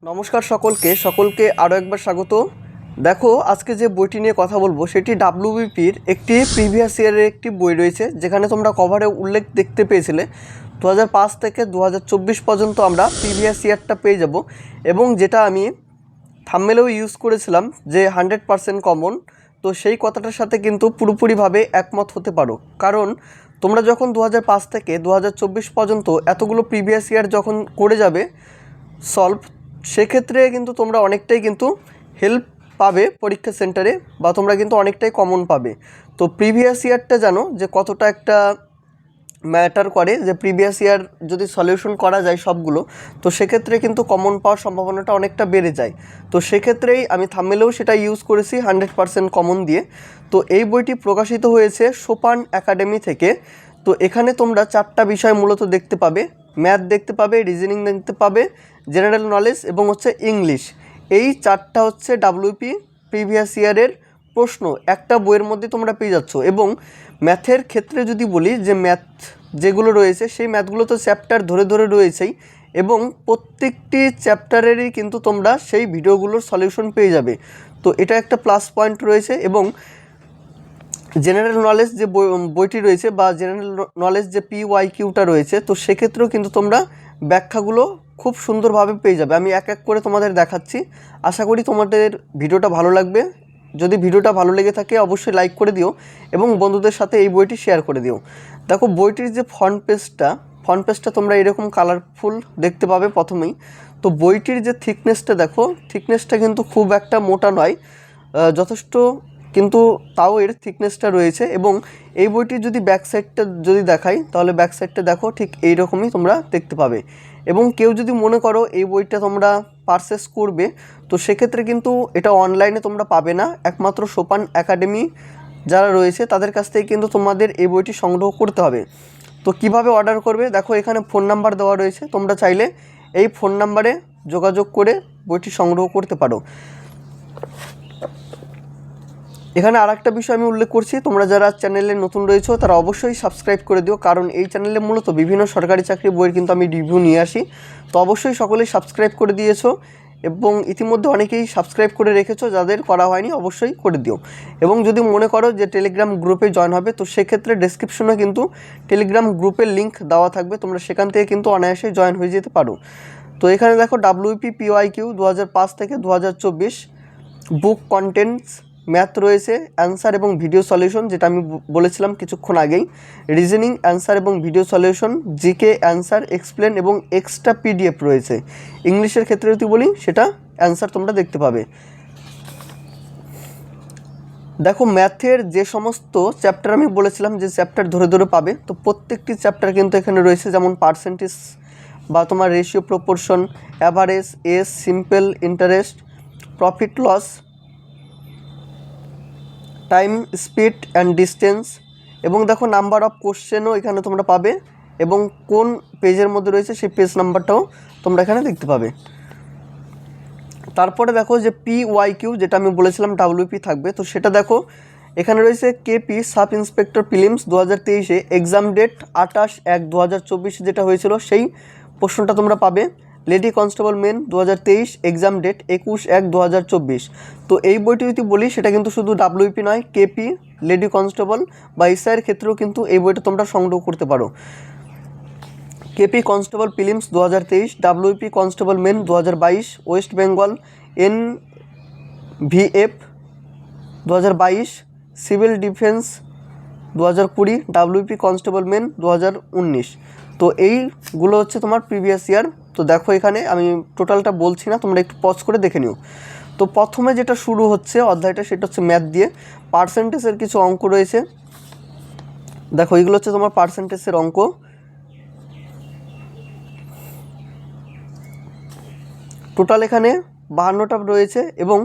নমস্কার সকলকে আরও একবার স্বাগত। দেখো আজকে যে বইটি নিয়ে কথা বলবো সেটি ডাব্লিউবিপির একটি প্রিভিয়াস ইয়ারের একটি বই রয়েছে, যেখানে তোমরা কভারে উল্লেখ দেখতে পেয়েছিলে 2005 থেকে 2024 পর্যন্ত আমরা প্রিভিয়াস ইয়ারটা পেয়ে যাব, এবং যেটা আমি থাম্বনেলেও ইউজ করেছিলাম যে 100% কমন। তো সেই কথাটার সাথে কিন্তু পুরোপুরিভাবে একমত হতে পারো, কারণ তোমরা যখন 2005 থেকে 2024 পর্যন্ত এতগুলো প্রিভিয়াস ইয়ার যখন করে যাবে সলভ, সেক্ষেত্রে কিন্তু তোমরা অনেকটাই কিন্তু হেল্প পাবে পরীক্ষা সেন্টারে, বা তোমরা কিন্তু অনেকটাই কমন পাবে। তো প্রিভিয়াস ইয়ারটা জানো যে কতটা একটা ম্যাটার করে, যে প্রিভিয়াস ইয়ার যদি সলিউশন করা যায় সবগুলো, তো সেক্ষেত্রে কিন্তু কমন পাওয়ার সম্ভাবনাটা অনেকটা বেড়ে যায়। তো সেক্ষেত্রেই আমি থাম্বনেলেও সেটা ইউজ করেছি 100% কমন দিয়ে। তো এই বইটি প্রকাশিত হয়েছে সোপান একাডেমি থেকে। তো এখানে তোমরা 4টা বিষয় মূলত দেখতে পাবে, ম্যাথ দেখতে পাবে, রিজনিং দেখতে পাবে, জেনারেল নলেজ এবং হচ্ছে ইংলিশ। এই 4টা হচ্ছে ডাব্লিউপি প্রিভিয়াস ইয়ারের প্রশ্ন একটা বইয়ের মধ্যে তোমরা পেয়ে যাচ্ছ। এবং ম্যাথের ক্ষেত্রে যদি বলি, যে ম্যাথ যেগুলো রয়েছে সেই ম্যাথগুলো তো চ্যাপ্টার ধরে ধরে রয়েছেই, এবং প্রত্যেকটি চ্যাপ্টারেরই কিন্তু তোমরা সেই ভিডিওগুলোর সলিউশন পেয়ে যাবে। তো এটা একটা প্লাস পয়েন্ট রয়েছে। এবং জেনারেল নলেজ যে বইটি রয়েছে, বা জেনারেল নলেজ যে PYQটা রয়েছে, তো সেক্ষেত্রেও কিন্তু তোমরা ব্যাখ্যাগুলো খুব সুন্দরভাবে পেয়ে যাবে। আমি এক এক করে তোমাদের দেখাচ্ছি, আশা করি তোমাদের ভিডিওটা ভালো লাগবে। যদি ভিডিওটা ভালো লেগে থাকে অবশ্যই লাইক করে দিও এবং বন্ধুদের সাথে এই বইটি শেয়ার করে দিও। দেখো বইটির যে ফ্রন্ট পেজটা তোমরা এরকম কালারফুল দেখতে পাবে প্রথমেই। তো বইটির যে থিকনেসটা দেখো, থিকনেসটা কিন্তু খুব একটা মোটা নয়, যথেষ্ট কিন্তু তাও এর থিকনেসটা রয়েছে। এবং এই বইটির যদি ব্যাক সাইডটা যদি দেখাই, তাহলে ব্যাক সাইডটা দেখো ঠিক এই রকমই তোমরা দেখতে পাবে। এবং কেউ যদি মনে করো এই বইটা তোমরা পারচেস করবে, তো সেক্ষেত্রে কিন্তু এটা অনলাইনে তোমরা পাবে না, একমাত্র সোপান একাডেমি যারা রয়েছে তাদের কাছ থেকে কিন্তু তোমাদের এই বইটি সংগ্রহ করতে হবে। তো কিভাবে অর্ডার করবে, দেখো এখানে ফোন নাম্বার দেওয়া রয়েছে, তোমরা চাইলে এই ফোন নাম্বারে যোগাযোগ করে বইটি সংগ্রহ করতে পারো। এখানে আরেকটা বিষয় আমি উল্লেখ করছি, তোমরা যারা চ্যানেলে নতুন রয়েছো তারা অবশ্যই সাবস্ক্রাইব করে দিও, কারণ এই চ্যানেলে মূলত বিভিন্ন সরকারি চাকরি বইয়ের কিন্তু আমি রিভিউ নিয়ে আসি। তো অবশ্যই সকলেই সাবস্ক্রাইব করে দিয়েছো, এবং ইতিমধ্যে অনেকেই সাবস্ক্রাইব করে রেখেছো, যাদের করা হয়নি অবশ্যই করে দিও। এবং যদি মনে করো যে টেলিগ্রাম গ্রুপে জয়েন হবে, তো সেক্ষেত্রে ডেসক্রিপশনে কিন্তু টেলিগ্রাম গ্রুপের লিঙ্ক দেওয়া থাকবে, তোমরা সেখান থেকে কিন্তু অনায়াসে জয়েন হয়ে যেতে পারো। তো এখানে দেখো ডাব্লিউপি PYQ 2005 থেকে 2024 বুক কন্টেন্টস, ম্যাথ রয়েছে, অ্যান্সার এবং ভিডিও সলিউশন যেটা আমি বলেছিলাম কিছুক্ষণ আগেই, রিজনিং অ্যান্সার এবং video solution, GK answer explain এবং এক্সট্রা PDF রয়েছে। ইংলিশের ক্ষেত্রে যদি বলি, সেটা অ্যান্সার তোমরা দেখতে পাবে। দেখো ম্যাথের যে সমস্ত চ্যাপ্টার আমি বলেছিলাম যে চ্যাপ্টার ধরে ধরে পাবে, তো প্রত্যেকটি চ্যাপ্টার কিন্তু এখানে রয়েছে, যেমন পার্সেন্টেজ বা তোমার রেশিও, প্রপোর্শন, অ্যাভারেজ, এস, simple interest, profit loss, time, speed and distance. এবং দেখো নাম্বার অফ কোশ্চেনও এখানে তোমরা পাবে, এবং কোন পেজের মধ্যে রয়েছে সেই পেজ নাম্বারটাও তোমরা এখানে দেখতে পাবে। তারপরে দেখো যে PYQ যেটা আমি বলেছিলাম ডাব্লিউপি থাকবে, তো সেটা দেখো এখানে রয়েছে KP sub inspector prelims 2023 exam date 28/1/2024 যেটা হয়েছিল, সেই প্রশ্নটা তোমরা পাবে। Lady constable main 2023 exam date 21/1/2024। তো এই বইটি যদি বলি, সেটা কিন্তু শুধু ডাব্লিউপি নয়, KP, লেডি কনস্টেবল বা SIর ক্ষেত্রেও কিন্তু এই বইটা তোমরা সংগ্রহ করতে পারো। KP constable prelims 2023, WP constable main 2022, West Bengal NVF 2022, civil defence 2020, WP constable main 2019। তো এইগুলো হচ্ছে তোমার প্রিভিয়াস ইয়ার। তো দেখো এখানে আমি টোটালটা বলছি না, তোমরা একটু পজ করে দেখে নিও। তো প্রথমে যেটা শুরু হচ্ছে অধ্যায়টা, সেটা হচ্ছে ম্যাথ দিয়ে। পার্সেন্টেজের কিছু অঙ্ক রয়েছে, দেখো এইগুলো হচ্ছে তোমার পার্সেন্টেজের অঙ্ক। টোটাল এখানে 52টা রয়েছে, এবং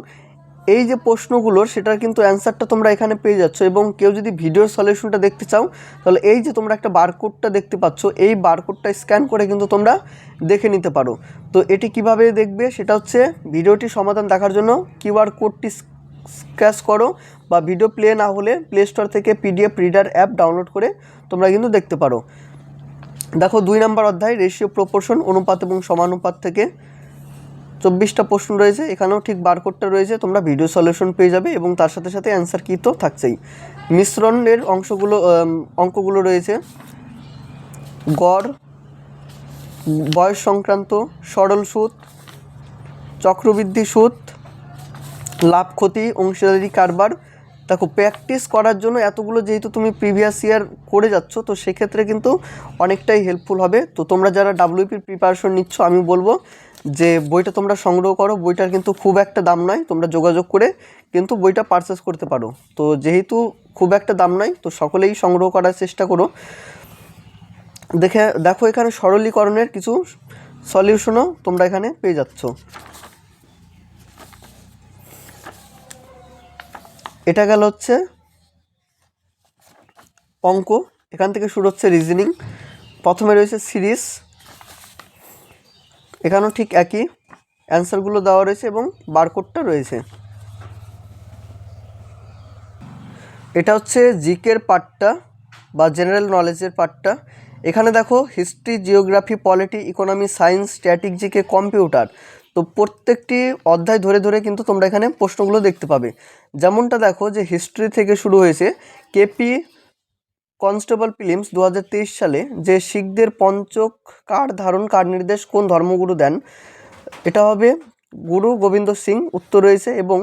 এই যে প্রশ্নগুলোর সেটার কিন্তু অ্যান্সারটা তোমরা এখানে পেয়ে যাচ্ছ। এবং কেউ যদি ভিডিওর সলিউশনটা দেখতে চাও, তাহলে এই যে তোমরা একটা বারকোডটা দেখতে পাচ্ছ, এই বারকোডটা স্ক্যান করে কিন্তু তোমরা দেখে নিতে পারো। তো এটি কিভাবে দেখবে, সেটা হচ্ছে ভিডিওটি সমাধান দেখার জন্য QR কোডটি স্ক্র্যাচ করো, বা ভিডিও প্লে না হলে প্লে স্টোর থেকে PDF রিডার অ্যাপ ডাউনলোড করে তোমরা কিন্তু দেখতে পারো। দেখো 2 নম্বর অধ্যায় রেশিও, প্রপোর্শন, অনুপাত এবং সমানুপাত থেকে 24টা প্রশ্ন রয়েছে, এখানেও ঠিক বারকোডটা রয়েছে, তোমরা ভিডিও সলিউশন পেয়ে যাবে এবং তার সাথে সাথে অ্যান্সার কি তো থাকছেই। মিশ্রণের অঙ্কগুলো রয়েছে, গড়, বয়স সংক্রান্ত, সরল সুদ, চক্রবৃদ্ধি সুদ, লাভ ক্ষতি, অংশীদারি কারবার। দেখো প্র্যাকটিস করার জন্য এতগুলো যেহেতু তুমি প্রিভিয়াস ইয়ার করে যাচ্ছ, তো সেক্ষেত্রে কিন্তু অনেকটাই হেল্পফুল হবে। তো তোমরা যারা ডাব্লিউপির প্রিপারেশন নিচ্ছ, আমি বলবো যে বইটা তোমরা সংগ্রহ করো। বইটার কিন্তু খুব একটা দাম নয়, তোমরা যোগাযোগ করে কিন্তু বইটা পারচেস করতে পারো। তো যেহেতু খুব একটা দাম নয়, তো সকলেই সংগ্রহ করার চেষ্টা করো। দেখো এখানে সরলীকরণের কিছু সলিউশনও তোমরা এখানে পেয়ে যাচ্ছ। এটা গেল হচ্ছে অঙ্ক, এখান থেকে শুরু হচ্ছে রিজনিং। প্রথমে রয়েছে সিরিজ, এখানেও ঠিক একই অ্যান্সারগুলো দেওয়া রয়েছে এবং বারকোডটা রয়েছে। এটা হচ্ছে জিকের পার্টটা বা জেনারেল নলেজের পার্টটা। এখানে দেখো history, geography, polity, economy, science, static, GK, computer. তো প্রত্যেকটি অধ্যায় ধরে ধরে কিন্তু তোমরা এখানে প্রশ্নগুলো দেখতে পাবে। যেমনটা দেখো যে হিস্ট্রি থেকে শুরু হয়েছে, কেপি কনস্টেবল প্রিলিমস 2023 সালে যে শিখদের পঞ্চক কার ধারণ, কার নির্দেশ, কোন ধর্মগুরু দেন? এটা হবে গুরু গোবিন্দ সিং, উত্তর রয়েছে। এবং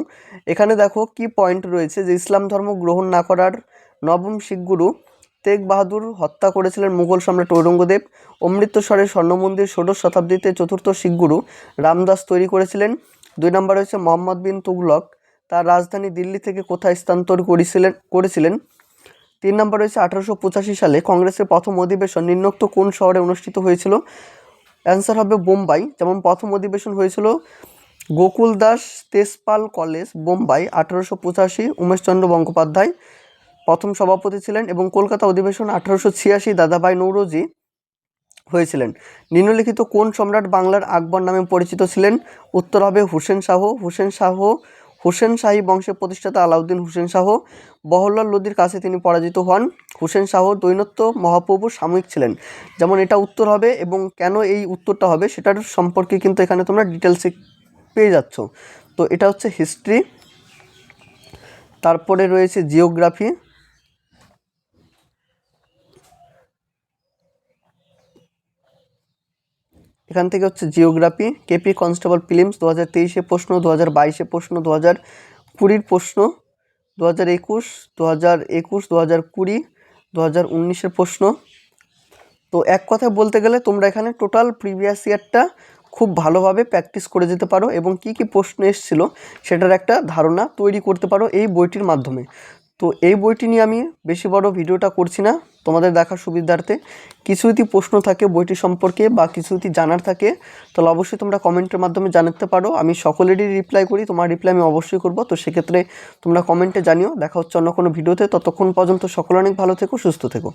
এখানে দেখো কি পয়েন্ট রয়েছে যে ইসলাম ধর্ম গ্রহণ না করার নবম শিখ গুরু তেগ বাহাদুর হত্যা করেছিলেন মুঘল সম্রাট ঔরঙ্গজেব। অমৃতসরের স্বর্ণ মন্দির ষোড়শ শতাব্দীতে চতুর্থ শিখ গুরু রামদাস তৈরি করেছিলেন। 2 নম্বর হচ্ছে মোহাম্মদ বিন তুগলক তার রাজধানী দিল্লি থেকে কোথায় স্থানান্তর করেছিলেন? 3 নম্বর রয়েছে 1885 সালে কংগ্রেসের প্রথম অধিবেশন নিম্নোক্ত কোন শহরে অনুষ্ঠিত হয়েছিল? অ্যান্সার হবে বোম্বাই। যেমন প্রথম অধিবেশন হয়েছিল গোকুল দাস তেজপাল কলেজ, বোম্বাই, 1885। উমেশচন্দ্র বন্দ্যোপাধ্যায় প্রথম সভাপতি ছিলেন। এবং কলকাতা অধিবেশন 1886 দাদাভাই নৌরোজি হয়েছিলেন। নিম্নলিখিত কোন সম্রাট বাংলার আকবর নামে পরিচিত ছিলেন? উত্তর হবে হুসেন শাহ। হুসেন শাহী বংশের প্রতিষ্ঠাতা আলাউদ্দিন হুসেন শাহ। বহরলাল লোদির কাছে তিনি পরাজিত হন। হুসেন শাহ দৈনত্য মহাপ্রভুর সাময়িক ছিলেন। যেমন এটা উত্তর হবে, এবং কেন এই উত্তরটা হবে সেটার সম্পর্কে কিন্তু এখানে তোমরা ডিটেলসে পেয়ে যাচ্ছ। তো এটা হচ্ছে হিস্ট্রি। তারপরে রয়েছে জিওগ্রাফি। এখান থেকে হচ্ছে জিওগ্রাফি, কেপি কনস্টেবল প্রিলিমস 2023 প্রশ্ন, 2022 প্রশ্ন, 2020 প্রশ্ন, 2021, 2020, 2019 প্রশ্ন। তো এক কথায় বলতে গেলে তোমরা এখানে টোটাল প্রিভিয়াস ইয়ারটা খুব ভালোভাবে প্র্যাকটিস করে যেতে পারো এবং কি কি প্রশ্ন এসেছিলো সেটার একটা ধারণা তৈরি করতে পারো এই বইটির মাধ্যমে। তো এই বইটি নিয়ে আমি বেশি বড় ভিডিওটা করছি না, তোমাদের দেখার সুবিধার্থে। কিছু যদি প্রশ্ন থাকে বইটি সম্পর্কে বা কিছু যদি জানার থাকে, তাহলে অবশ্যই তোমরা কমেন্টের মাধ্যমে জানাতে পারো। আমি সকলেরই রিপ্লাই করি, তোমার রিপ্লাই আমি অবশ্যই করব। তো সেক্ষেত্রে তোমরা কমেন্টে জানিও। দেখা হচ্ছে অন্য কোনো ভিডিওতে। ততক্ষণ পর্যন্ত সকলে অনেক ভালো থেকো, সুস্থ থেকো।